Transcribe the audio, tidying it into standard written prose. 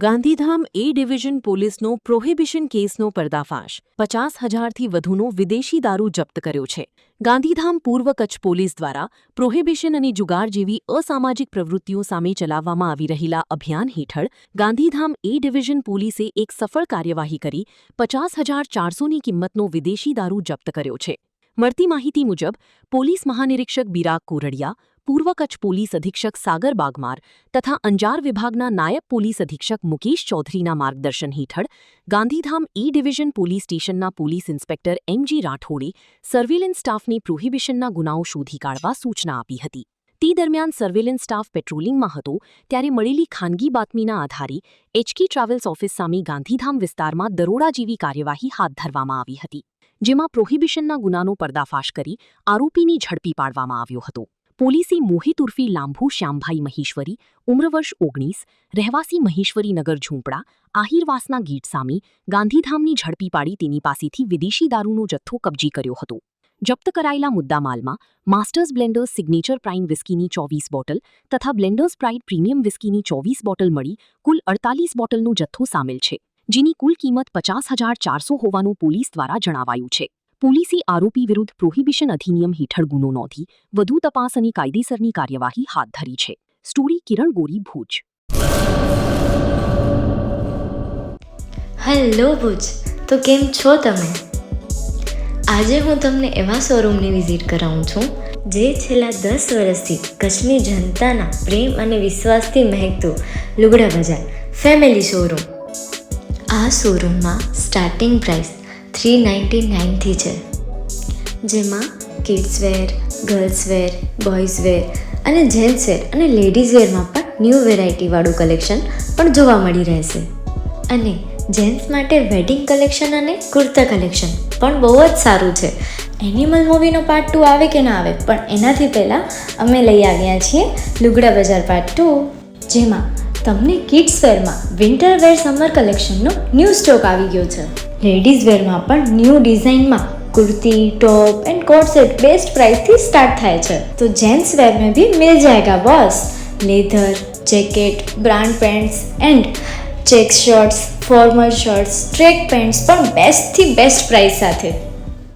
ગાંધીધામ એ division પોલીસનો prohibition કેસનો પર્દાફાશ 50,000થી વધુનો વિદેશી દારૂ જપ્ત કર્યો છે. ગાંધીધામ પૂર્વ કચ્છ પોલીસ દ્વારા પ્રોહિબિશન અને જુગાર જેવી અસામાજિક પ્રવૃત્તિઓ સામે ચલાવવામાં આવી રહેલા અભિયાન હેઠળ ગાંધીધામ એ ડિવિઝન પોલીસે એક સફળ કાર્યવાહી કરી 50,400ની કિંમતનો વિદેશી દારૂ જપ્ત કર્યો છે. મળતી માહિતી મુજબ પોલીસ મહાનિરીક્ષક બિરાગ કોરડિયા, પૂર્વ કચ્છ પોલીસ અધિક્ષક સાગર બાગમાર તથા અંજાર વિભાગના નાયબ પોલીસ અધિક્ષક મુકેશ ચૌધરીના માર્ગદર્શન હેઠળ ગાંધીધામ એ ડિવિઝન પોલીસ સ્ટેશનના પોલીસ ઇન્સ્પેક્ટર એમ.જી. રાઠોડે સર્વેલન્સ સ્ટાફને પ્રોહિબિશનના ગુનાઓ શોધી કાઢવા સૂચના આપી હતી. તે દરમિયાન સર્વેલન્સ સ્ટાફ પેટ્રોલિંગમાં હતો ત્યારે મળેલી ખાનગી બાતમીના આધારે એચકી ટ્રાવેલ્સ ઓફિસ સામે ગાંધીધામ વિસ્તારમાં દરોડા જેવી કાર્યવાહી હાથ ધરવામાં આવી હતી, જેમાં પ્રોહિબિશનના ગુનાનો પર્દાફાશ કરી આરોપીને ઝડપી પાડવામાં આવ્યો હતો. પોલીસે મોહિત ઉર્ફે લાંભુ શ્યામભાઈ મહેશ્વરી, ઉમ્ર વર્ષ 19, રહેવાસી મહેશ્વરી નગર ઝૂંપડા, આહિરવાસના ગેટ સામે ગાંધીધામની ઝડપી પાડી તેની પાસેથી વિદેશી દારૂનો જથ્થો કબજે કર્યો હતો. જપ્ત કરાયેલા મુદ્દામાલમાં માસ્ટર્સ બ્લેન્ડર્સ સિગ્નેચર પ્રાઇમ વિસ્કીની 24 બોટલ તથા બ્લેન્ડર્સ પ્રાઇડ પ્રીમિયમ વિસ્કીની 24 બોટલ મળી કુલ 48 બોટલનો જથ્થો સામેલ છે, જેની કુલ કિંમત 50,400 હોવાનું પોલીસ દ્વારા જણાવાયું છે. પોલીસે આરોપી વિરુદ્ધ પ્રોહિબિશન અધિનિયમ હેઠળ ગુનો નોંધી વધુ તપાસ અને કાયદેસરની કાર્યવાહી હાથ ધરી છે. સ્ટોરી કિરણ ગોરી, ભુજ. હેલો ભુજ, તો કેમ છો તમે? આજે હું તમને એવા શોરૂમની વિઝિટ કરાવું છું જે છેલ્લા 10 વર્ષથી કચ્છની જનતાના પ્રેમ અને વિશ્વાસથી મહેકતું લુગડા બજાર ફેમિલી શોરૂમ. આ શોરૂમમાં સ્ટાર્ટિંગ પ્રાઇસ 399થી છે, જેમાં kids wear, girls wear, boys wear અને જેન્ટ્સ વેર અને લેડીઝ વેરમાં પણ ન્યૂ વેરાયટીવાળું કલેક્શન પણ જોવા મળી રહેશે. અને જેન્ટ્સ માટે વેડિંગ કલેક્શન અને કુર્તા કલેક્શન પણ બહુ જ સારું છે. એનિમલ મૂવીનો પાર્ટ 2 આવે કે ના આવે, પણ એનાથી પહેલાં અમે લઈ આવ્યા છીએ લુગડા બજાર પાર્ટ 2, જેમાં તમને કિડ્સ વેરમાં વિન્ટર વેર સમર કલેક્શનનો ન્યૂ સ્ટોક આવી ગયો છે. લેડીઝ વેરમાં પણ ન્યૂ ડિઝાઇનમાં kurti, top and coat set best price थी स्टार्ट થાય છે. तो जेंट्स वेयर में भी मिल जाएगा boss. Leather, jacket, brand pants and check shirts, formal shirts, track pants પણ બેસ્ટથી બેસ્ટ પ્રાઇસ સાથે.